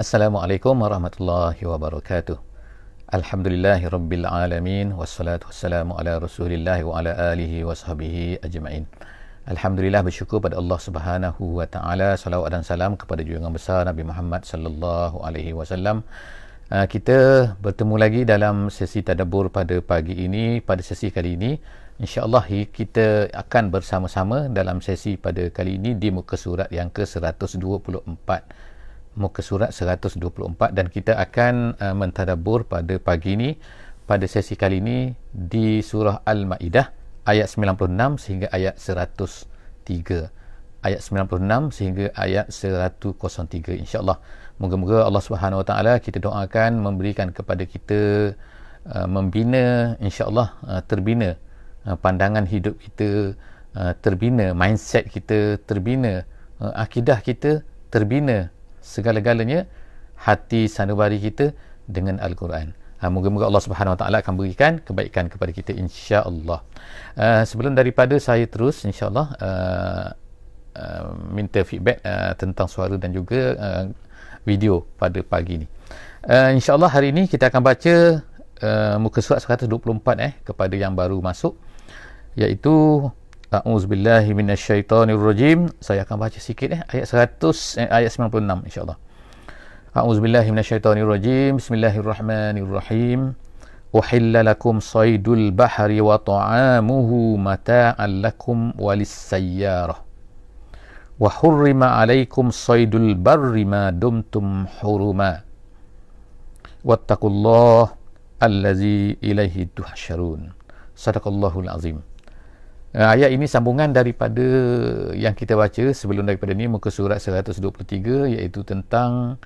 Assalamualaikum warahmatullahi wabarakatuh. Alhamdulillahirabbil alamin wassalatu wassalamu ala Rasulillah wa ala alihi washabihi ajmain. Alhamdulillah, bersyukur pada Allah Subhanahu wa taala, salawat dan salam kepada junjungan besar Nabi Muhammad sallallahu alaihi wasallam. Kita bertemu lagi dalam sesi tadabbur pada pagi ini. Pada sesi kali ini insya-Allah kita akan bersama-sama dalam sesi pada kali ini di muka surat yang ke-124. Muka surat 124, dan kita akan mentadabbur pada pagi ini pada sesi kali ini di surah Al-Maidah ayat 96 sehingga ayat 103. Ayat 96 sehingga ayat 103, insya-Allah. Moga-moga Allah Subhanahu Wa Taala, kita doakan memberikan kepada kita membina, insya-Allah, terbina pandangan hidup kita, terbina mindset kita, terbina akidah kita, terbina segala-galanya hati sanubari kita dengan Al-Quran. Moga-moga Allah Subhanahu Wa Taala akan berikan kebaikan kepada kita, insya-Allah. Sebelum daripada saya terus, insya-Allah minta feedback tentang suara dan juga video pada pagi ni. Insya-Allah hari ini kita akan baca muka surat 124 kepada yang baru masuk, iaitu A'udzubillahi minasyaitonirrajim. Saya akan baca sikit ayat 96 insya-Allah. A'udzubillahi minasyaitonirrajim. Bismillahirrahmanirrahim. Uhilla lakum saydul bahri wa ta'amuhu mata'an lakum walis-sayyarah. Wa hurrima 'alaikum saydul barri ma dumtum huruma. Wattaqullaha allazi ilaihi tuhsyarun. Sadaqallahul azim. Ayat ini sambungan daripada yang kita baca sebelum daripada ni, muka surat 123, iaitu tentang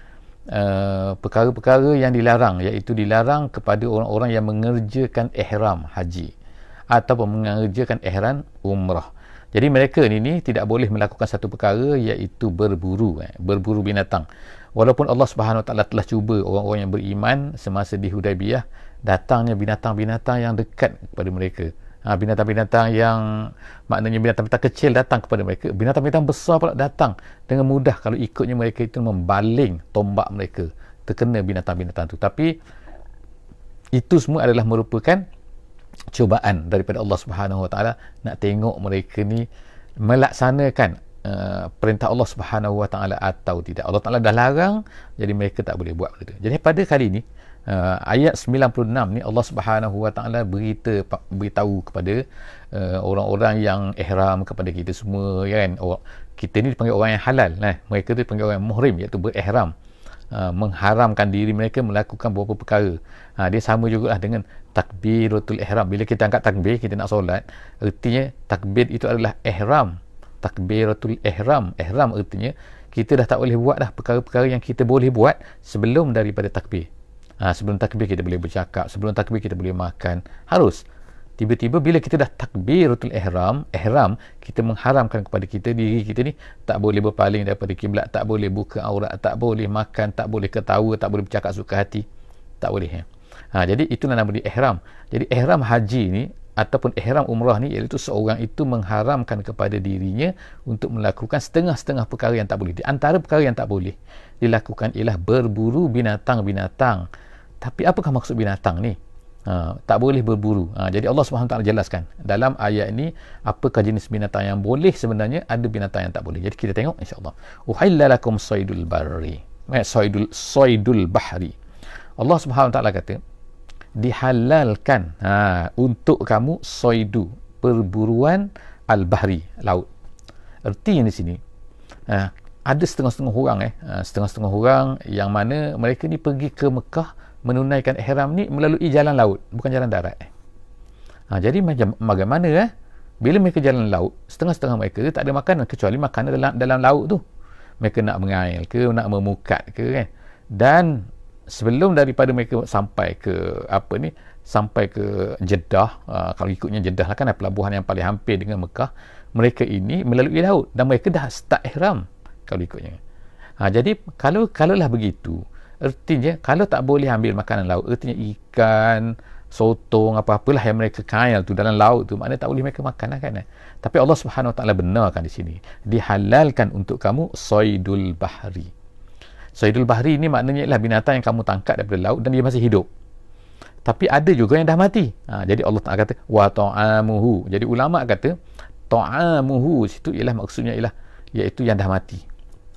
perkara-perkara yang dilarang, iaitu dilarang kepada orang-orang yang mengerjakan ihram haji ataupun mengerjakan ihram umrah. Jadi mereka ni tidak boleh melakukan satu perkara, iaitu berburu binatang. Walaupun Allah Subhanahu Wa Taala telah cuba orang-orang yang beriman semasa di Hudaibiyah, datangnya binatang-binatang yang dekat kepada mereka. Binatang-binatang yang maknanya binatang-binatang kecil datang kepada mereka, binatang-binatang besar pula datang dengan mudah kalau ikutnya mereka itu membaling tombak mereka, terkena binatang-binatang itu. Tapi itu semua adalah merupakan cubaan daripada Allah Subhanahu Wa Taala, nak tengok mereka ni melaksanakan perintah Allah Subhanahu Wa Taala atau tidak. Allah Taala dah larang, jadi mereka tak boleh buat benda. Jadi pada kali ini ayat 96 ni Allah Subhanahu Wa Taala beritahu kepada orang-orang yang ihram, kepada kita semua, kan. Kita ni dipanggil orang yang halal, mereka tu dipanggil orang yang muhrim, iaitu berihram, mengharamkan diri mereka melakukan beberapa perkara. Dia sama jugalah dengan takbiratul ihram. Bila kita angkat takbir, kita nak solat, ertinya takbir itu adalah ihram. Takbiratul ihram, ihram ertinya kita dah tak boleh buat dah perkara-perkara yang kita boleh buat sebelum daripada takbir. Sebelum takbir kita boleh bercakap, sebelum takbir kita boleh makan. Harus tiba-tiba bila kita dah takbiratul ihram, kita mengharamkan kepada kita, diri kita ni tak boleh berpaling daripada kiblat, tak boleh buka aurat, tak boleh makan, tak boleh ketawa, tak boleh bercakap suka hati, tak boleh. Jadi itulah nama dia ihram. Jadi ihram haji ni ataupun ihram umrah ni, iaitu seorang itu mengharamkan kepada dirinya untuk melakukan setengah-setengah perkara yang tak boleh. Di antara perkara yang tak boleh dilakukan ialah berburu binatang-binatang. Tapi apakah maksud binatang ni? Tak boleh berburu. Jadi Allah SWT jelaskan dalam ayat ini apakah jenis binatang yang boleh. Sebenarnya ada binatang yang tak boleh. Jadi kita tengok, insya-Allah. Uhilla lakum saydul barri, saydul bahri. Allah SWT kata dihalalkan untuk kamu soidu, perburuan al-bahri, laut. Artinya di sini ada setengah-setengah orang setengah-setengah orang yang mana mereka ni pergi ke Mekah menunaikan ihram ni melalui jalan laut, bukan jalan darat. Jadi macam bagaimana bila mereka jalan laut, setengah-setengah mereka tak ada makanan kecuali makanan dalam laut tu. Mereka nak mengail ke, nak memukat ke, kan. Dan sebelum daripada mereka sampai ke sampai ke Jeddah, kalau ikutnya Jeddah lah, kan pelabuhan yang paling hampir dengan Mekah, mereka ini melalui laut dan mereka dah start ihram kalau ikutnya. Jadi kalaulah begitu, artinya kalau tak boleh ambil makanan laut, artinya ikan, sotong, apa-apalah yang mereka kail tu dalam laut tu, maknanya tak boleh mereka makan, kan. Tapi Allah Subhanahu Wa Taala benarkan di sini, dihalalkan untuk kamu saydul bahri. Saydul bahri ni maknanya ialah binatang yang kamu tangkap daripada laut dan dia masih hidup. Tapi ada juga yang dah mati. Jadi Allah Ta'ala kata wa ta'amuhu. Jadi ulama kata ta'amuhu situ ialah maksudnya ialah iaitu yang dah mati.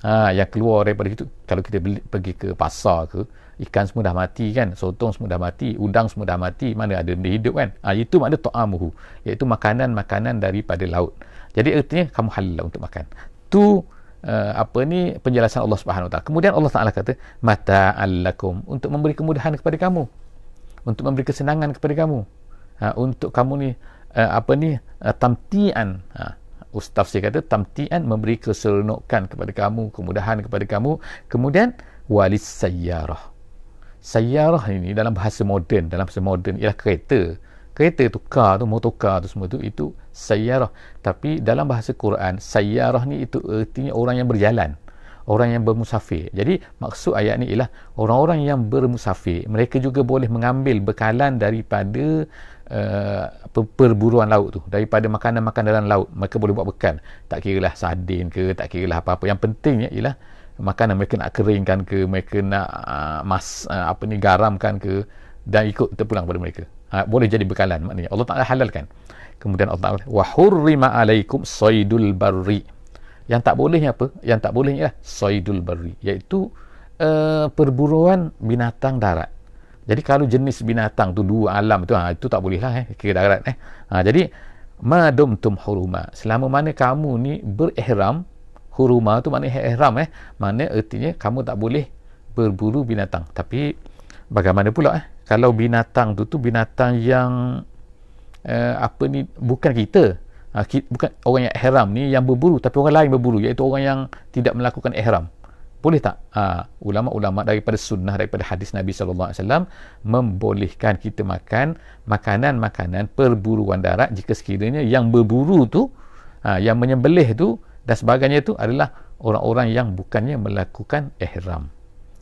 Yang keluar daripada situ. Kalau kita pergi ke pasar ke, ikan semua dah mati kan, sotong semua dah mati, udang semua dah mati, mana ada benda hidup kan. Itu makna ta'amuhu, iaitu makanan-makanan daripada laut. Jadi artinya kamu halal untuk makan. Tu penjelasan Allah Subhanahu Wa Taala. Kemudian Allah Taala kata mata'al lakum, untuk memberi kemudahan kepada kamu, untuk memberi kesenangan kepada kamu, untuk kamu ni tamtian. Ustaz tafsir kata tamtian, memberi keseronokan kepada kamu, kemudahan kepada kamu. Kemudian walis sayyarah. Sayyarah ini dalam bahasa moden ialah kereta tu, car tu, motorcar tu, semua tu itu sayyarah. Tapi dalam bahasa Quran sayyarah ni itu artinya orang yang berjalan, orang yang bermusafir. Jadi maksud ayat ni ialah orang-orang yang bermusafir, mereka juga boleh mengambil bekalan daripada perburuan laut tu, daripada makanan-makanan dalam laut. Mereka boleh buat bekal, tak kiralah sardin ke, tak kiralah apa-apa. Yang pentingnya ialah makanan mereka nak keringkan ke, mereka nak garamkan ke, dan ikut terpulang pada mereka. Boleh jadi bekalan, maknanya Allah Ta'ala halalkan. Kemudian Allah Ta'ala wa hurrima alaikum saydul barri. Yang tak bolehnya apa? Yang tak bolehnya ialah saydul barri, iaitu perburuan binatang darat. Jadi kalau jenis binatang tu dua alam tu, itu tak boleh lah kira darat. Jadi madumtum huruma, selama mana kamu ni berihram. Huruma tu maknanya ihram, makna artinya kamu tak boleh berburu binatang. Tapi bagaimana pula kalau binatang tu binatang yang bukan kita, bukan orang yang ihram ni yang berburu, tapi orang lain berburu, iaitu orang yang tidak melakukan ihram. Boleh tak? Ulama-ulama daripada sunnah, daripada hadis Nabi SAW membolehkan kita makan makanan-makanan perburuan darat jika sekiranya yang berburu tu, yang menyembelih tu dan sebagainya tu adalah orang-orang yang bukannya melakukan ihram.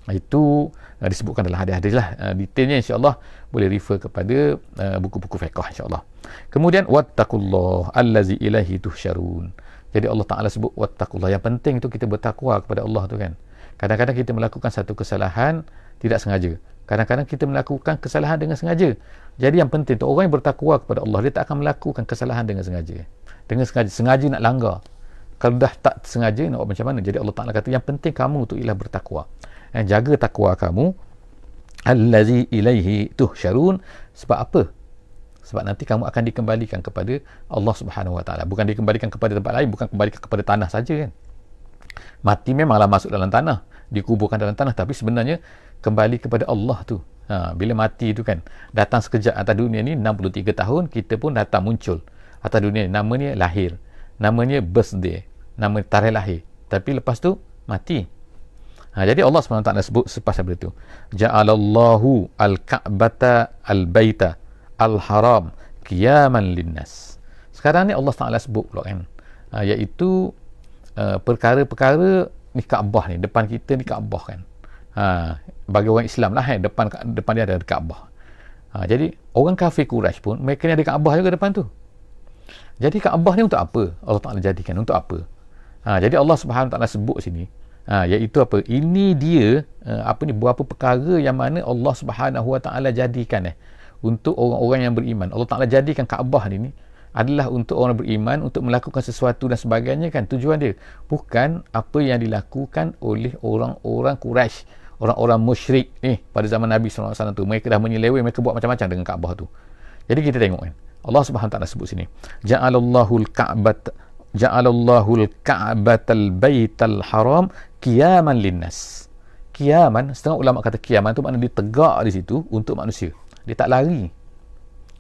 Itu disebutkan dalam hadis-hadis lah. Detailnya insya-Allah boleh refer kepada buku-buku fiqh insya-Allah. Kemudian wattaqullah allazi ilaihi tuhsyarun. Jadi Allah Ta'ala sebut wattaqullah. Yang penting tu kita bertakwa kepada Allah tu kan. Kadang-kadang kita melakukan satu kesalahan tidak sengaja. Kadang-kadang kita melakukan kesalahan dengan sengaja. Jadi yang penting tu orang yang bertakwa kepada Allah, dia tak akan melakukan kesalahan dengan sengaja. Dengan sengaja nak langgar. Kalau dah tak sengaja nak buat macam mana? Jadi Allah Ta'ala kata yang penting kamu tu ialah bertakwa. Jaga takwa kamu. Allazi ilaihi tuhsyarun. Sebab apa? Sebab nanti kamu akan dikembalikan kepada Allah Subhanahu Wa Taala. Bukan dikembalikan kepada tempat lain, bukan kembalikan kepada tanah saja kan. Mati memanglah masuk dalam tanah, dikuburkan dalam tanah, tapi sebenarnya kembali kepada Allah tu. Bila mati tu kan, datang sekejap atas dunia ni 63 tahun, kita pun datang muncul atas dunia ni. Namanya lahir, namanya birthday, nama tarikh lahir, tapi lepas tu mati. Jadi Allah SWT sebut sepasal benda tu, ja'alallahu al-ka'bata al-baita al-haram qiyaman linnas. Sekarang ni Allah Ta'ala sebut pula kan, iaitu perkara-perkara ni Kaabah ni, depan kita ni Kaabah kan. Bagi orang Islam lah depan dia ada Kaabah. Jadi orang kafir Quraisy pun mereka ni ada Kaabah juga depan tu. Jadi Kaabah ni untuk apa? Allah Ta'ala jadikan untuk apa? Jadi Allah Subhanahu Ta'ala sebut sini, iaitu apa? Ini dia beberapa perkara yang mana Allah Subhanahu Wa Ta'ala jadikan untuk orang-orang yang beriman. Allah Ta'ala jadikan Kaabah ni adalah untuk orang beriman, untuk melakukan sesuatu dan sebagainya kan. Tujuan dia bukan apa yang dilakukan oleh orang-orang Quraisy, orang-orang musyrik ni pada zaman Nabi SAW tu. Mereka dah menyeleweng, mereka buat macam-macam dengan Kaabah tu. Jadi kita tengok kan, Allah Subhanahu Taala sebut sini, ja'alallahu al-ka'batal baital haram qiyaman linnas. Qiyaman, setengah ulama kata qiyaman tu makna dia tegak di situ untuk manusia. Dia tak lari.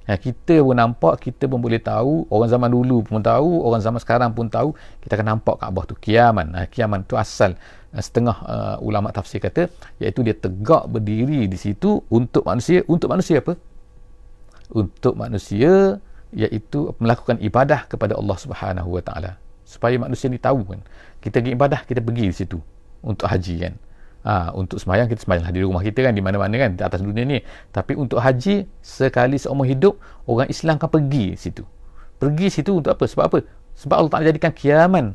Kita pun nampak, kita pun boleh tahu, orang zaman dulu pun tahu, orang zaman sekarang pun tahu, kita akan nampak Kaabah tu qiyaman. Qiyaman tu asal setengah ulama tafsir kata iaitu dia tegak berdiri di situ untuk manusia. Untuk manusia apa? Untuk manusia iaitu melakukan ibadah kepada Allah Subhanahu Wa Taala, supaya manusia ni tahu kan, kita pergi ibadah, kita pergi di situ untuk haji kan. Untuk sembahyang, kita sembahyang di rumah kita kan, di mana-mana kan, di atas dunia ni. Tapi untuk haji, sekali seumur hidup, orang Islam kan pergi situ. Pergi situ untuk apa? Sebab apa? Sebab Allah Ta'ala jadikan qiyaman.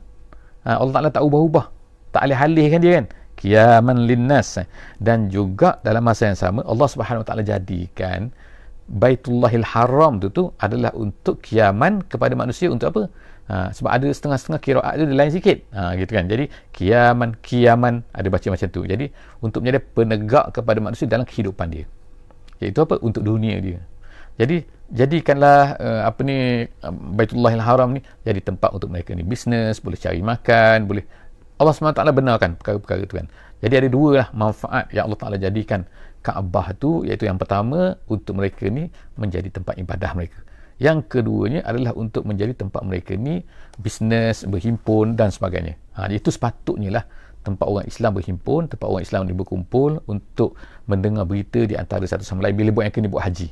Allah Ta'ala tak ubah-ubah, tak alih-alih kan dia kan. qiyaman linnas, dan juga dalam masa yang sama Allah Subhanahu Wa Taala jadikan Baitullahil Haram tu adalah untuk qiyaman kepada manusia. Untuk apa? Sebab ada setengah-setengah qiraat tu dia lain sikit. Gitu kan. Jadi qiyaman ada baca macam tu. Jadi untuk menjadi penegak kepada manusia dalam kehidupan dia. Iaitu apa? Untuk dunia dia. Jadi jadikanlah Baitullahil Haram ni jadi tempat untuk mereka ni bisnes, boleh cari makan, boleh Allah SWT benarkan perkara-perkara tu kan. Jadi ada dua lah manfaat yang Allah Ta'ala jadikan Kaabah tu, iaitu yang pertama untuk mereka ni menjadi tempat ibadah mereka. Yang keduanya adalah untuk menjadi tempat mereka ni bisnes, berhimpun dan sebagainya. Itu sepatutnya lah tempat orang Islam berhimpun, tempat orang Islam ni berkumpul untuk mendengar berita di antara satu sama lain. Bila buat yang kena buat haji.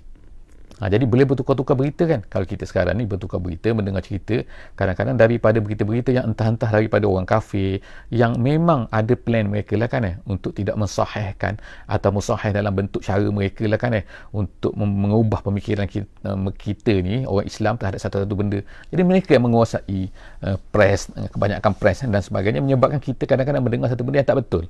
Jadi boleh bertukar-tukar berita kan. Kalau kita sekarang ni bertukar berita, mendengar cerita, kadang-kadang daripada berita-berita yang entah-entah daripada orang kafir, yang memang ada plan mereka lah kan untuk tidak mensahihkan atau musahih dalam bentuk cara mereka lah kan untuk mengubah pemikiran kita ni, orang Islam terhadap satu-satu benda. Jadi mereka yang menguasai press, kebanyakan press dan sebagainya, menyebabkan kita kadang-kadang mendengar satu benda yang tak betul.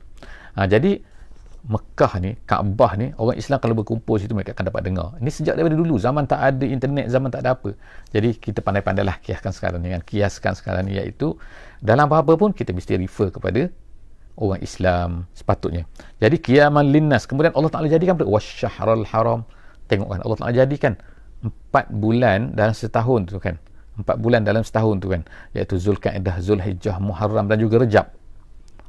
Jadi Mekah ni, Kaabah ni, orang Islam kalau berkumpul situ mereka akan dapat dengar. Ini sejak daripada dulu, zaman tak ada internet, zaman tak ada apa. Jadi kita pandai-pandailah kiaskan sekarang ni kan. Kiaskan sekarang ni iaitu dalam apa-apa pun kita mesti refer kepada orang Islam sepatutnya. Jadi qiyaman linnas. Kemudian Allah Ta'ala jadikan wasyahral haram. Tengok kan, Allah Ta'ala jadikan 4 bulan dalam setahun tu kan. 4 bulan dalam setahun tu kan. Iaitu Zulkaidah, Zulhijjah, Muharram dan juga Rejab.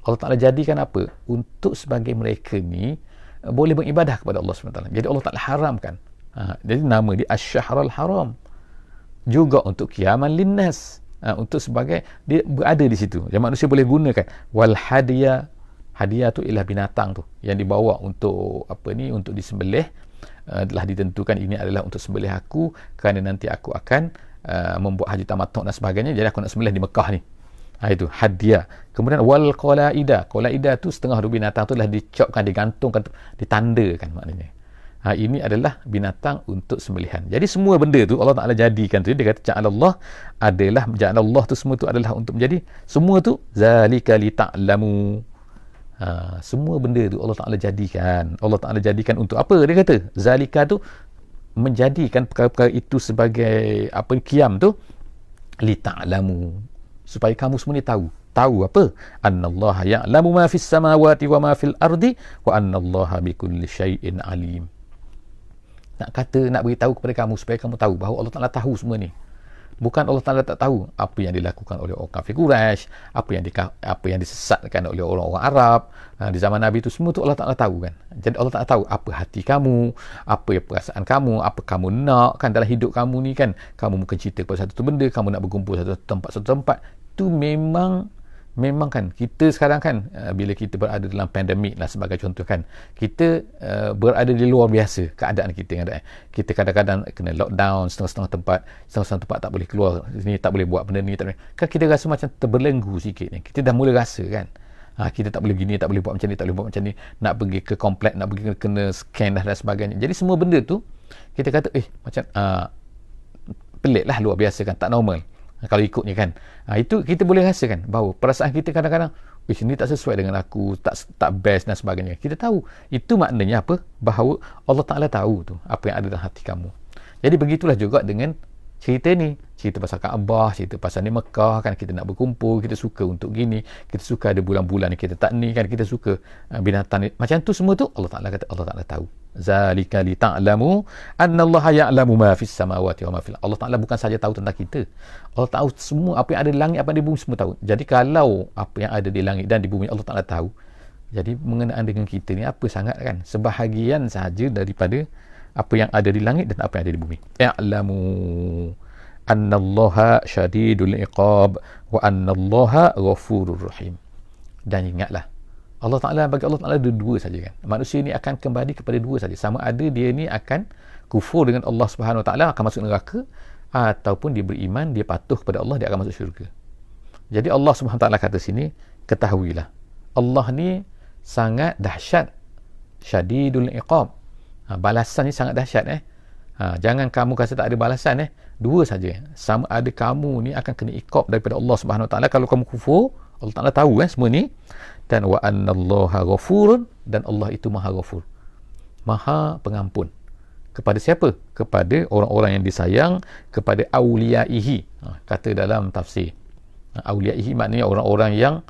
Allah Ta'ala jadikan apa? Untuk sebagai mereka ni boleh beribadah kepada Allah SWT. Jadi Allah Ta'ala haramkan. Jadi nama dia Asy-Syahrul Haram. Juga untuk qiyaman linnas. Untuk sebagai dia berada di situ. Yang manusia boleh gunakan. Wal hadiah. Hadiah tu ialah binatang tu yang dibawa untuk untuk disembelih. Telah ditentukan ini adalah untuk sembelih aku kerana nanti aku akan membuat haji tamattu' dan sebagainya. Jadi aku nak sembelih di Mekah ni. Itu hadiah. Kemudian wal qalaidah. Qalaidah tu setengah binatang tu dah dicopkan, digantungkan, ditandakan maknanya. Ini adalah binatang untuk sembelihan. Jadi semua benda tu Allah Ta'ala jadikan tu. Dia kata ja'alallah adalah, ja'alallah tu semua tu adalah untuk menjadi, semua tu zalika li ta'lamu. Semua benda tu Allah Ta'ala jadikan. Allah Ta'ala jadikan untuk apa? Dia kata zalika tu menjadikan perkara-perkara itu sebagai qiyam tu li ta'lamu, supaya kamu semua ni tahu apa? Annallaha ya'lamu ma fis samawati wa ma fil ardi wa annallaha bikulli syai'in alim. Nak beritahu kepada kamu supaya kamu tahu bahawa Allah Ta'ala tahu semua ni. Bukan Allah Ta'ala tak tahu apa yang dilakukan oleh orang kafir Quraisy, apa yang disesatkan oleh orang-orang Arab di zaman Nabi itu, semua tu Allah Ta'ala tahu kan. Jadi Allah Ta'ala tahu apa hati kamu, apa perasaan kamu, apa kamu nak kan dalam hidup kamu ni kan. Kamu mungkin cerita pada satu benda, kamu nak berkumpul satu tempat. Itu memang kan kita sekarang kan bila kita berada dalam pandemik lah sebagai contoh kan, kita berada di luar biasa keadaan kita yang ada. Kita kadang-kadang kena lockdown, setengah-setengah tempat tak boleh keluar, ni tak boleh buat benda ni, tak boleh. Kan kita rasa macam terbelenggu sikit ni. Kita dah mula rasa kan, kita tak boleh begini, tak boleh buat macam ni, tak boleh buat macam ni, nak pergi ke komplek, nak pergi kena scan dan sebagainya. Jadi semua benda tu kita kata macam pelik lah, luar biasa kan, tak normal. Kalau ikutnya kan, itu kita boleh rasakan bahawa perasaan kita kadang-kadang ini tak sesuai dengan aku, tak best dan sebagainya. Kita tahu itu maknanya apa? Bahawa Allah Ta'ala tahu tu apa yang ada dalam hati kamu. Jadi begitulah juga dengan cerita ni, cerita pasal Kaabah, cerita pasal ni Mekah kan, kita nak berkumpul, kita suka untuk gini, kita suka ada bulan-bulan ni kita tak ni kan, kita suka binatang ni, macam tu semua tu Allah Ta'ala kata Allah Ta'ala tahu. Zalika li ta'lamu annallaha ya'lamu ma fis samawati wa ma fil. Allah Ta'ala bukan saja tahu tentang kita, Allah tahu semua apa yang ada di langit, apa yang ada di bumi, semua tahu. Jadi kalau apa yang ada di langit dan di bumi Allah Ta'ala tahu, jadi mengenaan dengan kita ni apa sangat kan, sebahagian sahaja daripada apa yang ada di langit dan apa yang ada di bumi. Ya'lamu annallaha syadidul iqab wa annallaha ghafurur rahim. Dan ingatlah, Allah Ta'ala, bagi Allah Ta'ala ada dua saja kan. Manusia ni akan kembali kepada dua saja. Sama ada dia ni akan kufur dengan Allah Subhanahu Wa Ta'ala, akan masuk neraka, ataupun dia beriman, dia patuh kepada Allah, dia akan masuk syurga. Jadi Allah Subhanahu Wa Ta'ala kata sini, ketahuilah Allah ni sangat dahsyat, syadidul iqab. Balasan ni sangat dahsyat. Jangan kamu rasa tak ada balasan. dua saja. Sama ada kamu ni akan kena iqab daripada Allah Subhanahu Wa Taala kalau kamu kufur. Allah Taala tahu semua ni. Dan wa annallaha ghafurun, dan Allah itu Maha Ghafur, Maha Pengampun. Kepada siapa? Kepada orang-orang yang disayang, kepada awliyaihi. Kata dalam tafsir, awliyaihi maknanya orang-orang yang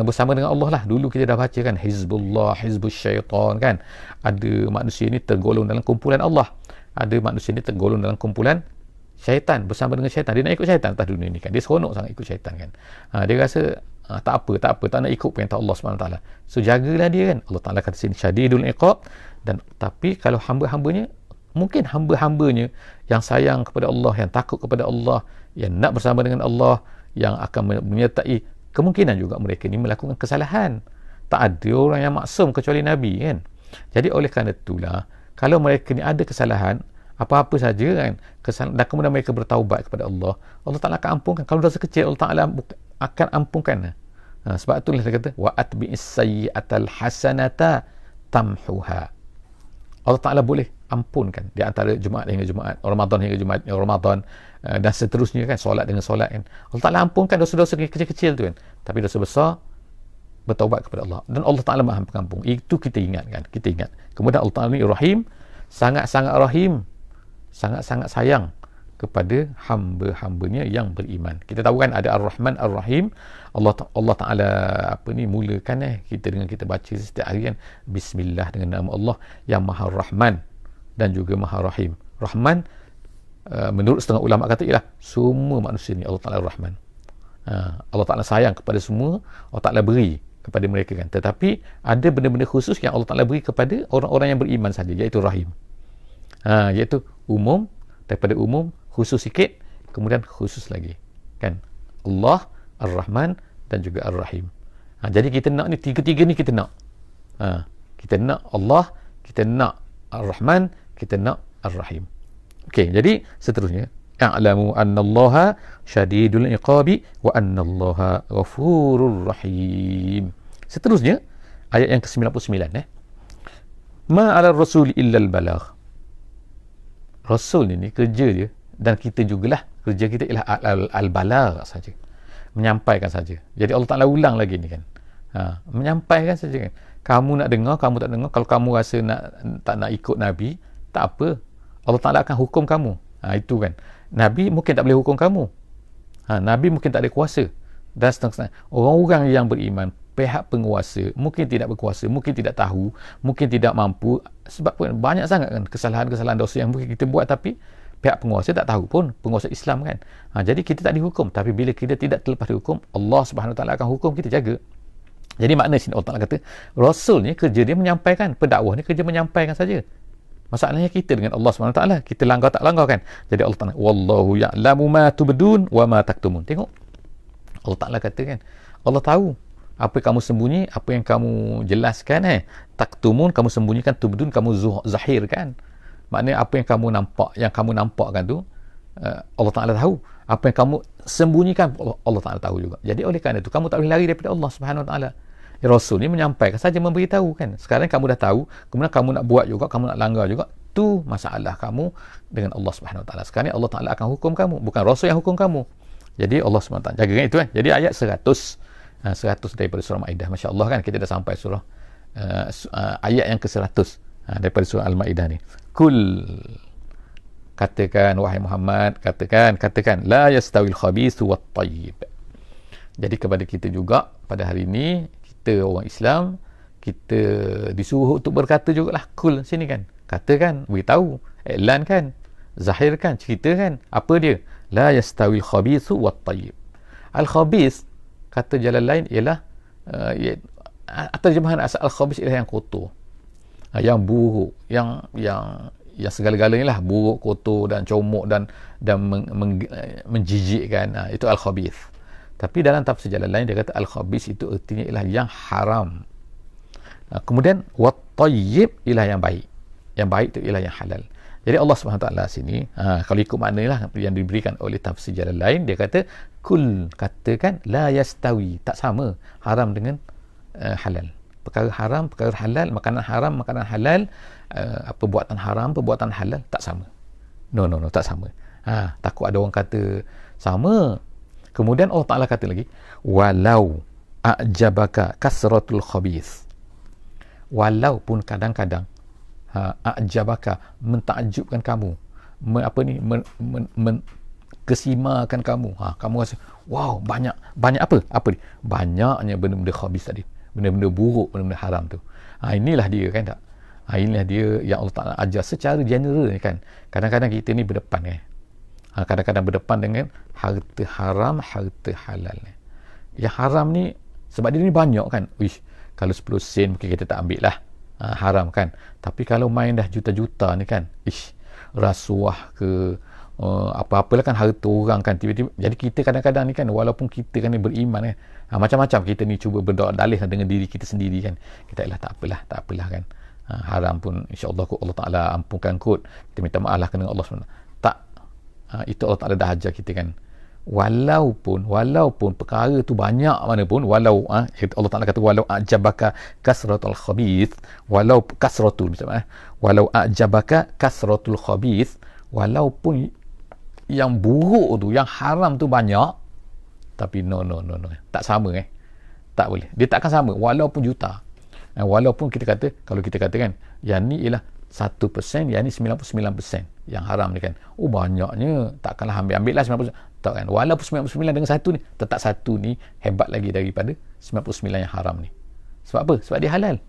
bersama dengan Allah lah. Dulu kita dah baca kan, Hizbullah, Hizbus Syaitan kan. Ada manusia ni tergolong dalam kumpulan Allah, ada manusia ni tergolong dalam kumpulan syaitan, bersama dengan syaitan. Dia nak ikut syaitan atas dunia ni kan, dia seronok sangat ikut syaitan kan. Dia rasa tak apa, tak nak ikut perintah Allah SWT. So jagalah dia kan. Allah Ta'ala kata sini syadidul iqab. Dan tapi kalau hamba-hambanya, mungkin hamba-hambanya yang sayang kepada Allah, yang takut kepada Allah, yang nak bersama dengan Allah, yang akan menyertai, kemungkinan juga mereka ni melakukan kesalahan. Tak ada orang yang maksum kecuali Nabi kan. Jadi oleh kerana itulah, kalau mereka ni ada kesalahan apa-apa saja kan, dan kemudian mereka bertaubat kepada Allah, Allah Ta'ala akan ampunkan. Kalau dosa kecil, Allah Ta'ala akan ampunkan. Sebab itulah dia kata wa atbi'is sayyi'atal hasanata tamhuha. Allah Ta'ala boleh ampunkan di antara Jumaat hingga Jumaat, Ramadan hingga Jumaat Ramadan, dan seterusnya kan, solat dengan solat kan. Allah Ta'ala ampunkan dosa-dosa kecil-kecil tu kan. Tapi dosa besar, bertaubat kepada Allah, dan Allah Ta'ala Maha Pengampun. Itu kita ingat kan, kita ingat. Kemudian Allah Ta'ala ni Rahim, sangat-sangat rahim, sangat-sangat sayang kepada hamba-hambanya yang beriman. Kita tahu kan ada Ar-Rahman Ar-Rahim. Allah Ta'ala mulakan kita dengan kita baca setiap hari kan, Bismillah, dengan nama Allah yang Maha Rahman dan juga Maha Rahim. Rahman, menurut setengah ulama kata, ialah semua manusia ni Allah Ta'ala Rahman. Allah Ta'ala sayang kepada semua, Allah Ta'ala beri kepada mereka kan. Tetapi ada benda-benda khusus yang Allah Ta'ala beri kepada orang-orang yang beriman saja, iaitu Rahim. Iaitu umum, daripada umum khusus sikit, kemudian khusus lagi kan. Allah Ar-Rahman dan juga Ar-Rahim. Jadi kita nak ni, tiga-tiga ni kita nak. Kita nak Allah, kita nak Ar-Rahman, kita nak Ar-Rahim. Okey, jadi seterusnya, a'lamu annallaha syadidul iqabi wa annallaha ghafurur rahim. Seterusnya ayat yang ke-99 ma 'alal rasuli illa al-balagh. Rasul ini kerja dia, dan kita jugalah kerja kita ialah al-balagh saja, menyampaikan saja. Jadi Allah Ta'ala ulang lagi ni kan, menyampaikan saja kan. Kamu nak dengar, kamu tak dengar, kalau kamu rasa tak nak ikut Nabi, tak apa, Allah Ta'ala akan hukum kamu. Itu kan, Nabi mungkin tak boleh hukum kamu, Nabi mungkin tak ada kuasa, dan setengah-setengah orang-orang yang beriman, pihak penguasa mungkin tidak berkuasa, mungkin tidak tahu, mungkin tidak mampu, sebab pun banyak sangat kan kesalahan-kesalahan dosa yang mungkin kita buat, tapi pihak penguasa tak tahu pun, penguasa Islam kan. Jadi kita tak dihukum, tapi bila kita tidak terlepas dihukum, Allah Subhanahu Wa Taala akan hukum kita, jaga. Jadi makna sini Allah Ta'ala kata Rasul ni kerja dia menyampaikan, pendakwah ni kerja menyampaikan saja. Masalahnya kita dengan Allah Subhanahu Wa Taala, kita langgar tak langgar kan. Jadi Allah Ta'ala, wallahu ya'lamu ma tubdun wa ma taktumun. Tengok Allah Ta'ala kata kan, Allah tahu apa kamu sembunyi, apa yang kamu jelaskan. Taktumun, kamu sembunyikan, tubdun, kamu zahirkan. Maknanya apa yang kamu nampakkan tu, Allah Ta'ala tahu. Apa yang kamu sembunyikan, Allah Ta'ala tahu juga. Jadi oleh kerana itu, kamu tak boleh lari daripada Allah Subhanahu Wa Taala. Rasul ni menyampaikan saja, memberitahu kan. Sekarang kamu dah tahu, kemudian kamu nak buat juga, kamu nak langgar juga, tu masalah kamu dengan Allah Subhanahu Wa Taala. Sekarang ni Allah Ta'ala akan hukum kamu, bukan Rasul yang hukum kamu. Jadi Allah Subhanahu Wa Taala jaga kan itu kan. Jadi ayat 100 daripada surah Maidah. Masya Allah kan, kita dah sampai surah ayat yang ke-100 daripada surah Al-Maidah ni. Kul, katakan wahai Muhammad, katakan la yastawil khabithu wat tayyib. Jadi kepada kita juga pada hari ini, kita orang Islam, kita disuruh untuk berkata jugalah. Kul sini kan, katakan, beritahu, iklankan, zahirkan, ceritakan apa dia. La yastawil khabithu wat tayyib. Al-khabith, kata jalan lain ialah terjemahan asal al-khabith ialah yang kotor, yang buruk, yang segala-galanya lah, buruk, kotor dan comok dan menjijikkan. Itu al-khabith. Tapi dalam tafsir jalan lain dia kata al-khabith itu artinya ialah yang haram. Kemudian wat tayyib ialah yang baik. Yang baik itu ialah yang halal. Jadi Allah Subhanahu Wa Taala sini, kalau ikut maknanya yang diberikan oleh tafsir jalan lain, dia kata kul, katakan la yastawi, tak sama haram dengan halal. Perkara haram, perkara halal, makanan haram, makanan halal, perbuatan haram, perbuatan halal, tak sama. No, tak sama. Takut ada orang kata sama. Kemudian Allah Ta'ala kata lagi, walau a'jabaka kasratul khabith. Walaupun kadang-kadang a'jabaka, mentakjubkan kamu, kesimakan kamu. Kamu rasa, wow, banyak apa ni? Banyaknya benda-benda khabith tadi, benda-benda buruk, benda-benda haram tu. Inilah dia kan tak? Inilah dia yang Allah Ta'ala ajar secara general ni kan. Kadang-kadang kita ni berdepan kan. Kadang-kadang berdepan dengan harta haram, harta halal. Yang haram ni, sebab dia ni banyak kan. Kalau 10 sen mungkin kita tak ambil lah. Haram kan. Tapi kalau main dah juta-juta ni kan, rasuah ke, apa-apalah kan, harta orang kan, tiba-tiba. Jadi kita kadang-kadang ni kan, walaupun kita kan ni beriman kan, macam-macam kita ni cuba berdalih dengan diri kita sendiri kan. Kita tak apalah kan. Haram pun insya-Allah Allah Ta'ala ampunkan kot. Kita minta maaf lah kena Allah SWT. Tak. Itu Allah Ta'ala dah ajar kita kan. Walaupun perkara tu banyak mana pun, walau Allah Ta'ala kata walau a'jabaka kasratul khabith, walau kasratul misalnya, walau a'jabaka kasratul khabith, walaupun yang buruk tu, yang haram tu banyak, tapi no, tak sama tak boleh, dia takkan sama walaupun juta. Walaupun kita kata, kalau kita kata kan, yang ni ialah 1%, yang ni 99% yang haram ni kan, banyaknya, takkanlah ambil lah 99%, tak kan, walaupun 99 dengan satu ni, tetap satu ni hebat lagi daripada 99 yang haram ni. Sebab apa? Sebab dia halal.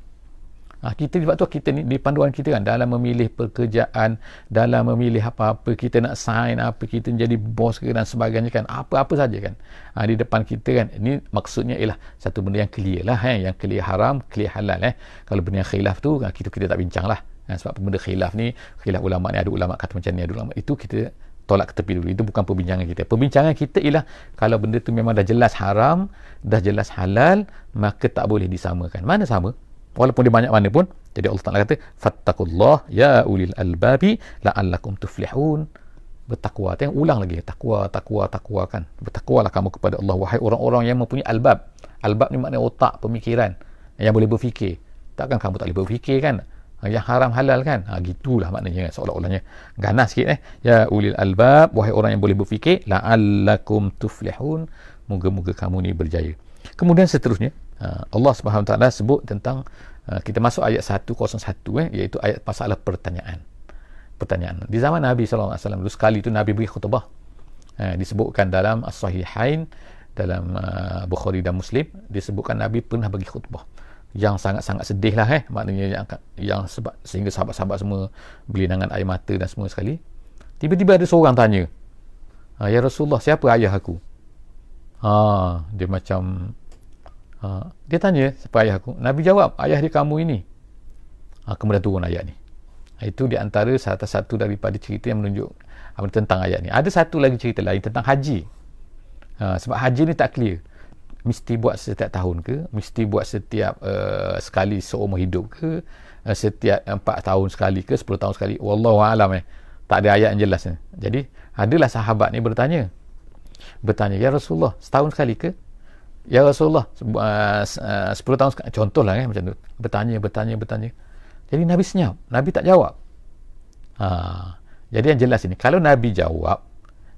Kita sebab tu kita ni, di panduan kita kan, dalam memilih pekerjaan, dalam memilih apa-apa, kita nak sign apa, kita jadi bos ke dan sebagainya kan, apa-apa saja kan, di depan kita kan, ini maksudnya ialah satu benda yang clear lah, yang clear haram, clear halal. Kalau benda yang khilaf tu, kita tak bincang lah, sebab benda khilaf ni, khilaf ulama' ni, ada ulama' kata macam ni, ada ulama' itu, kita tolak ke tepi dulu. Itu bukan perbincangan kita. Perbincangan kita ialah kalau benda tu memang dah jelas haram, dah jelas halal, maka tak boleh disamakan. Mana sama? Walaupun dia banyak mana pun. Jadi Allah Ta'ala kata, fattaqullah ya ulil albabi la'allakum tuflihun. Bertakwa. Tengok ulang lagi. Takwa kan. Bertakwalah kamu kepada Allah, wahai orang-orang yang mempunyai albab. Albab ni maknanya otak, pemikiran, yang boleh berfikir. Takkan kamu tak boleh berfikir kan? Yang haram halal kan? Gitulah maknanya, seolah-olahnya ganas sikit. Ya ulil albab, wahai orang yang boleh berfikir, la'allakum tuflihun. Moga-moga kamu ni berjaya. Kemudian seterusnya, Allah Subhanahu Wa Taala sebut tentang, kita masuk ayat 101, iaitu ayat masalah pertanyaan. Di zaman Nabi SAW dulu, sekali tu Nabi beri khutbah, disebutkan dalam As-Sahihain, dalam Bukhari dan Muslim, disebutkan Nabi pernah bagi khutbah yang sangat-sangat sedih lah, maknanya yang sebab sehingga sahabat-sahabat semua berlinangan air mata dan semua sekali. Tiba-tiba ada seorang tanya, ya Rasulullah, siapa ayah aku? Dia macam, dia tanya siapa ayah aku. Nabi jawab, ayah dia kamu ini. Kemudian turun ayat ni. Itu di antara satu daripada cerita yang menunjuk tentang ayat ni. Ada satu lagi cerita lain tentang haji. Sebab haji ni tak clear, mesti buat setiap tahun ke, mesti buat setiap sekali seumur hidup ke, setiap 4 tahun sekali ke, 10 tahun sekali, wallahu a'lam. Tak ada ayat yang jelas. Jadi adalah sahabat ni bertanya, ya Rasulullah, setahun sekali ke? Ya Rasulullah, 10 tahun sekali, contohlah macam tu. Bertanya. Jadi Nabi senyap, Nabi tak jawab. Jadi yang jelas ini, kalau Nabi jawab,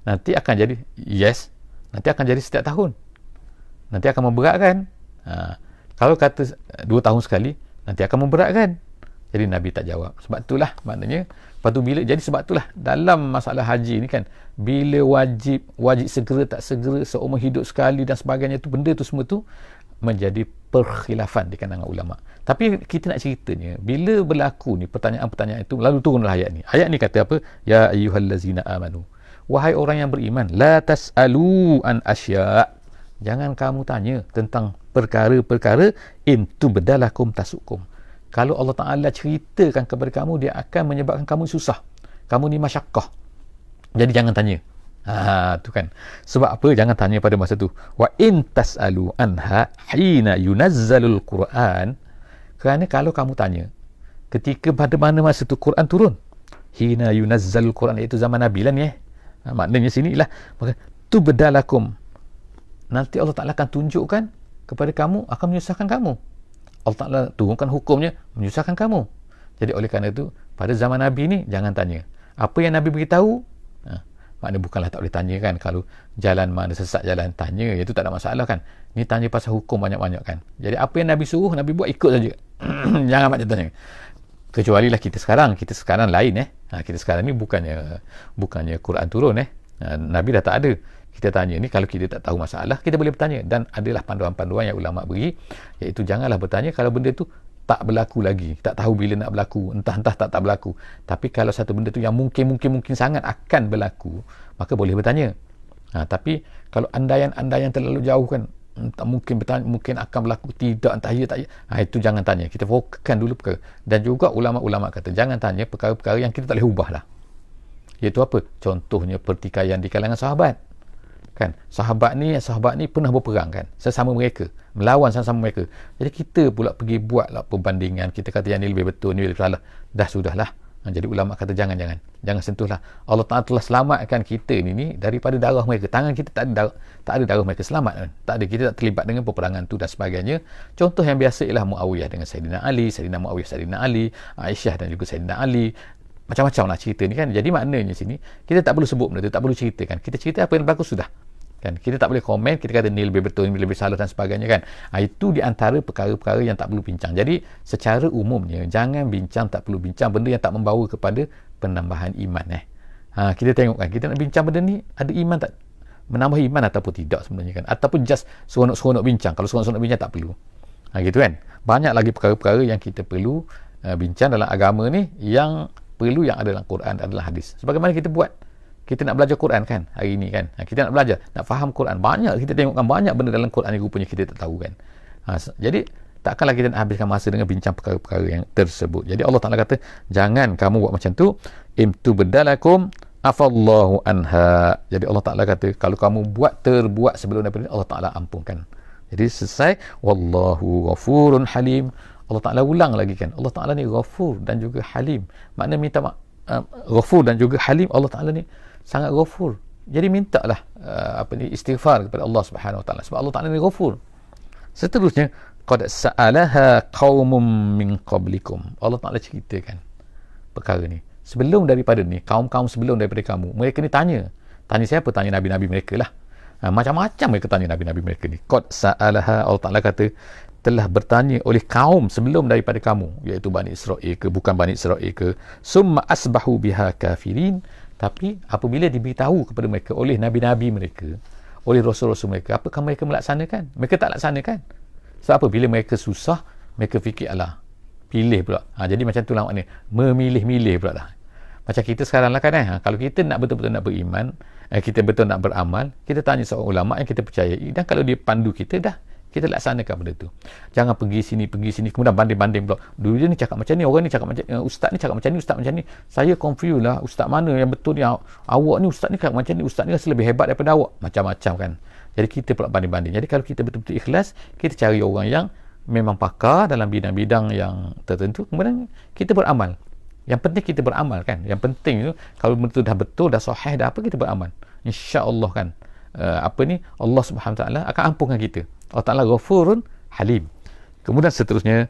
nanti akan jadi yes, nanti akan jadi setiap tahun, nanti akan memberatkan. Kalau kata 2 tahun sekali, nanti akan memberatkan. Jadi Nabi tak jawab. Sebab itulah maknanya, sebab itulah dalam masalah haji ni kan, bila wajib segera tak segera, seumur hidup sekali dan sebagainya tu, benda tu semua tu menjadi perkhilafan di kalangan ulama. Tapi kita nak ceritanya, bila berlaku ni pertanyaan-pertanyaan itu, lalu turunlah ayat ni. Ayat ni kata apa? Ya ayyuhallazina amanu, wahai orang yang beriman, la tas'alu an asya', jangan kamu tanya tentang perkara-perkara, in tubdalakum tasukum. Kalau Allah Ta'ala ceritakan kepada kamu, dia akan menyebabkan kamu susah, kamu ni masyakkah. Jadi jangan tanya. Tu kan. Sebab apa jangan tanya pada masa tu? Wa in tas'alu anha hina yunazzalul Quran. Kerana kalau kamu tanya ketika pada mana masa tu Quran turun, hina yunazzalul Quran, iaitu zaman Nabi lah ni. Maknanya sini lah, maka tubdalakum, nanti Allah Ta'ala akan tunjukkan kepada kamu, akan menyusahkan kamu. Allah Ta'ala turunkan hukumnya, menyusahkan kamu. Jadi oleh kerana itu, pada zaman Nabi ni jangan tanya. Apa yang Nabi beritahu, Maknanya bukanlah tak boleh tanya kan. Kalau jalan mana sesat jalan tanya, itu tak ada masalah kan. Ni tanya pasal hukum banyak-banyak kan. Jadi apa yang Nabi suruh, Nabi buat ikut saja. Jangan macam tanya. Kecuali lah kita sekarang lain kita sekarang ni bukannya Quran turun Nabi dah tak ada. Kita tanya ni, kalau kita tak tahu masalah, kita boleh bertanya. Dan adalah panduan-panduan yang ulama beri, iaitu janganlah bertanya kalau benda tu tak berlaku lagi, tak tahu bila nak berlaku, entah tak berlaku. Tapi kalau satu benda tu yang mungkin sangat akan berlaku, maka boleh bertanya. Tapi kalau andaian terlalu jauh kan, tak mungkin bertanya, mungkin akan berlaku, tidak, entah ya tak ya, itu jangan tanya. Kita fokuskan dulu perkara. Dan juga ulama-ulama kata jangan tanya perkara-perkara yang kita tak boleh ubah lah. Iaitu apa? Contohnya pertikaian di kalangan sahabat kan. Sahabat ni pernah berperang kan, sesama mereka, melawan sama-sama mereka. Jadi kita pula pergi buatlah perbandingan, kita kata yang ni lebih betul, ni lebih salah. Dah sudahlah. Jadi ulama kata jangan sentuhlah. Allah Ta'ala telah selamatkan kita ni daripada darah mereka. Tangan kita tak ada darah mereka, selamat kan? Tak ada, kita tak terlibat dengan peperangan tu dan sebagainya. Contoh yang biasa ialah Muawiyah dengan Saidina Ali, Saidina Muawiyah, Saidina Ali, Aisyah dan juga Saidina Ali. Macam-macam lah cerita ni kan. Jadi maknanya sini kita tak perlu sebut benda tu, tak perlu ceritakan. Kita cerita apa yang berlaku sudah kan. Kita tak boleh komen, kita kata ni lebih betul, ni lebih salah dan sebagainya kan. Itu di antara perkara-perkara yang tak perlu bincang. Jadi secara umumnya jangan bincang, tak perlu bincang benda yang tak membawa kepada penambahan iman kita tengok kan, kita nak bincang benda ni ada iman tak, menambah iman ataupun tidak sebenarnya kan, ataupun just seronok-seronok bincang. Kalau seronok-seronok bincang tak perlu gitu kan. Banyak lagi perkara-perkara yang kita perlu bincang dalam agama ni, yang perlu yang ada dalam Quran dan dalam hadis. Sebagaimana kita nak belajar Quran kan hari ni kan, kita nak belajar, nak faham Quran, banyak kita tengokkan banyak benda dalam Quran yang rupanya kita tak tahu kan. Jadi takkanlah kita nak habiskan masa dengan bincang perkara-perkara yang tersebut. Jadi Allah Ta'ala kata jangan kamu buat macam tu. Imtu bedalakum afallahu anha. Jadi Allah Ta'ala kata kalau kamu terbuat sebelum daripada Allah Ta'ala ampunkan. Jadi selesai. Wallahu ghafurun halim. Allah Ta'ala ulang lagi kan, Allah Ta'ala ni ghafur dan juga halim. Makna minta ghafur dan juga halim. Allah Ta'ala ni sangat ghafur. Jadi mintalah istighfar kepada Allah Subhanahu Wa Ta'ala, sebab Allah Ta'ala ni ghafur. Seterusnya, qad sa'alaha qaumun min qablikum. Allah Ta'ala ceritakan perkara ni sebelum daripada ni, kaum-kaum sebelum daripada kamu, mereka ni tanya siapa? Tanya nabi-nabi mereka lah. Macam-macam mereka tanya nabi-nabi mereka ni. Qad sa'alaha, Allah Ta'ala kata telah bertanya oleh kaum sebelum daripada kamu, iaitu Bani Israel ke bukan Bani Israel ke, summa asbahu biha kafirin. Tapi apabila diberitahu kepada mereka oleh nabi-nabi mereka, oleh rasul-rasul mereka, apakah mereka melaksanakan? Mereka tak laksanakan. Sebab apa? Bila mereka susah, mereka fikir alah, pilih pula. Jadi macam tu lah maknanya, memilih-milih pula lah. Macam kita sekarang lah kan kalau kita nak betul-betul nak beriman, kita betul nak beramal, kita tanya seorang ulama yang kita percayai, dan kalau dia pandu kita, dah kita laksanakan benda tu. Jangan pergi sini, kemudian banding-banding pula. Dulu dia ni cakap macam ni, orang ni cakap macam ni, ustaz ni cakap macam ni, ustaz macam ni. Saya confused lah, ustaz mana yang betul ni? Awak ni, ustaz ni cakap macam ni, ustaz ni rasa lebih hebat daripada awak. Macam-macam kan. Jadi kita pula banding-banding. Jadi kalau kita betul-betul ikhlas, kita cari orang yang memang pakar dalam bidang-bidang yang tertentu, kemudian kita beramal. Yang penting kita beramal kan. Yang penting tu, kalau betul dah betul, dah sahih, dah apa, kita beramal. InsyaAllah kan. Allah Subhanahu Wa Ta'ala akan ampunkan kita. Allah Ta'ala ghafurun halim. Kemudian seterusnya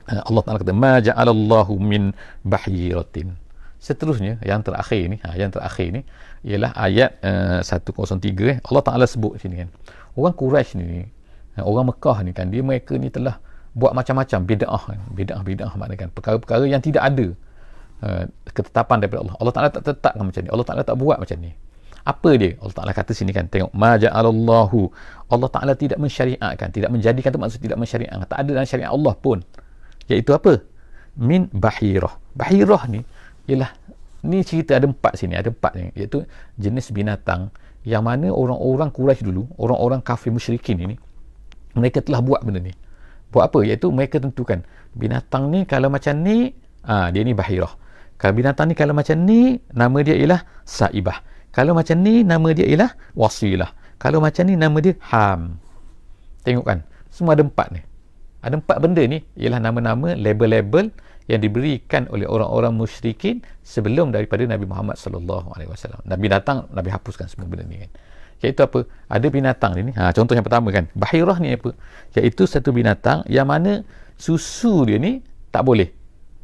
Allah Ta'ala kata ma ja'alallahu min bahiratin. Seterusnya yang terakhir ni ialah ayat 103 Allah Ta'ala sebut sini kan, orang Quraisy ni, orang Mekah ni kan, mereka ni telah buat macam-macam bid'ah maknanya kan, perkara-perkara yang tidak ada ketetapan daripada Allah. Allah Ta'ala tak tetapkan macam ni, Allah Ta'ala tak buat macam ni. Apa dia? Allah Ta'ala kata sini kan, tengok, ma ja'alallahu, Allah Ta'ala tidak mensyariatkan, tidak menjadikan, tu maksud tidak mensyariatkan, tak ada dalam syariat Allah pun, iaitu apa? Min bahirah. Bahirah ni ialah, ni cerita ada empat ni, iaitu jenis binatang yang mana orang-orang Quraisy dulu, orang-orang kafir musyrikin ini, mereka telah buat benda ni. Buat apa? Iaitu mereka tentukan binatang ni kalau macam ni, dia ni bahirah. Kalau binatang ni kalau macam ni, nama dia ialah saibah. Kalau macam ni, nama dia ialah wasilah. Kalau macam ni, nama dia ham. Tengok kan, semua ada empat ni. Ada empat benda ni, ialah nama-nama, label-label yang diberikan oleh orang-orang musyrikin sebelum daripada Nabi Muhammad SAW. Nabi datang, Nabi hapuskan semua benda ni kan. Iaitu apa? Ada binatang ni. Contoh yang pertama kan, bahirah ni apa? Iaitu satu binatang yang mana susu dia ni tak boleh.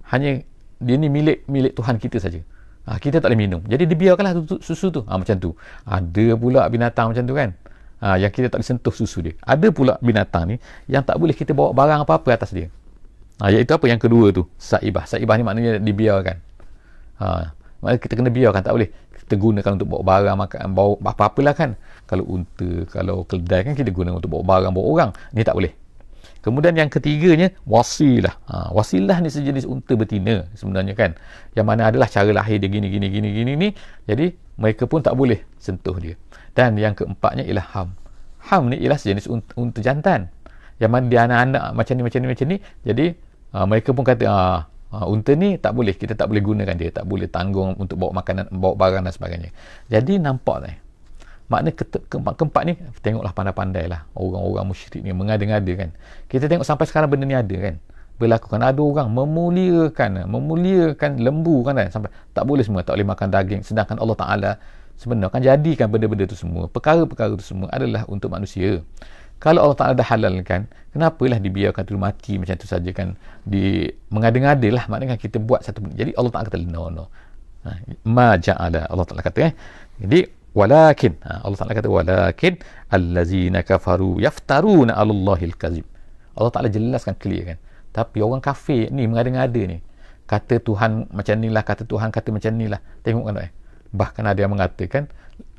Hanya dia ni milik Tuhan kita saja. Kita tak boleh minum. Jadi dibiarkanlah susu tu. Macam tu. Ada pula binatang macam tu kan. Yang kita tak boleh sentuh susu dia. Ada pula binatang ni yang tak boleh kita bawa barang apa-apa atas dia. Iaitu apa? Yang kedua tu, saibah. Saibah ni maknanya dibiarkan. Maknanya kita kena biarkan, tak boleh kita gunakan untuk bawa barang, makan, bawa apa-apalah kan. Kalau unta, kalau keledai kan kita guna untuk bawa barang, bawa orang. Ni tak boleh. Kemudian yang ketiganya, wasilah. Wasilah ni sejenis unta betina sebenarnya kan. Yang mana adalah cara lahir dia gini ni. Jadi mereka pun tak boleh sentuh dia. Dan yang keempatnya ialah ham. Ham ni ialah sejenis unta jantan. Yang mana dia anak-anak macam ni. Jadi mereka pun kata unta ni tak boleh, kita tak boleh gunakan dia, tak boleh tanggung untuk bawa makanan, bawa barang dan sebagainya. Jadi nampak tak? Makna keempat ni, tengoklah pandai-pandai lah orang-orang musyrik ni mengada-ngada kan. Kita tengok sampai sekarang benda ni ada kan, berlaku kan. Ada orang memuliakan lembu kan, sampai tak boleh semua, tak boleh makan daging, sedangkan Allah Ta'ala sebenarnya kan jadikan benda-benda tu semua, perkara-perkara tu semua adalah untuk manusia. Kalau Allah Ta'ala dah halalkan, kenapalah dibiarkan tu mati macam tu saja kan, mengada-ngada lah. Maknanya kita buat satu benda. Jadi Allah Ta'ala kata no. Ma ja'ala, Allah Ta'ala kata jadi walakin, Allah Ta'ala kata walakin allazina kafaru yaftaruna 'alallahi al-kazib. Allah Ta'ala jelaskan clear kan. Tapi orang kafir ni mengada-ngada ni, kata Tuhan macam ni lah, kata Tuhan kata macam ni lah. Tengok kan, bahkan ada yang mengatakan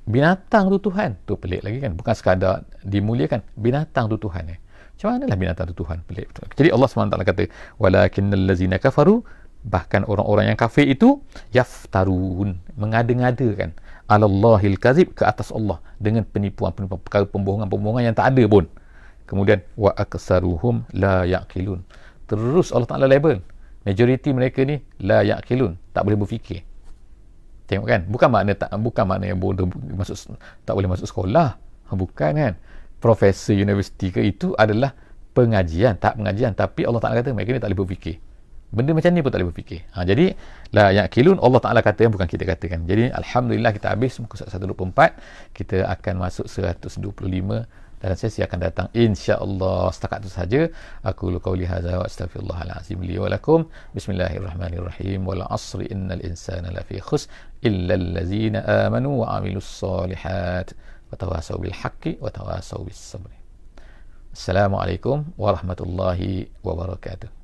binatang tu Tuhan. Tu pelik lagi kan, bukan sekadar dimuliakan, binatang tu Tuhan. Macam manalah binatang tu Tuhan? Pelik betul. Jadi Allah SWT kata walakinnal ladzina kafaru, bahkan orang-orang yang kafir itu yaftarun, mengada-ngadakan 'alallahil kazib, ke atas Allah, dengan penipuan-penipuan, perkara pembohongan-pembohongan yang tak ada pun. Kemudian wa aksaruhum la yaqilun. Terus Allah Taala label majoriti mereka ni la yaqilun, tak boleh berfikir. Tengok kan, bukan makna yang bodoh tak boleh masuk sekolah, bukan kan. Profesor universiti ke, itu adalah pengajian, tapi Allah Taala kata mereka ni tak boleh berfikir. Benda macam ni pun tak boleh berfikir. Jadi la yaqilun, Allah Taala kata, bukan kita katakan. Jadi alhamdulillah kita habis muka surat 124. Kita akan masuk 125 dalam sesi akan datang, insya-Allah. Setakat itu saja. Aku qauli hadza wa astaghfirullahal azim li wa lakum. Bismillahirrahmanirrahim. Wal 'asri innal insana lafi khusr illa allazina amanu wa 'amilus solihat wa tawasaw bil haqqi wa tawasaw bis sabr. Assalamualaikum warahmatullahi wabarakatuh.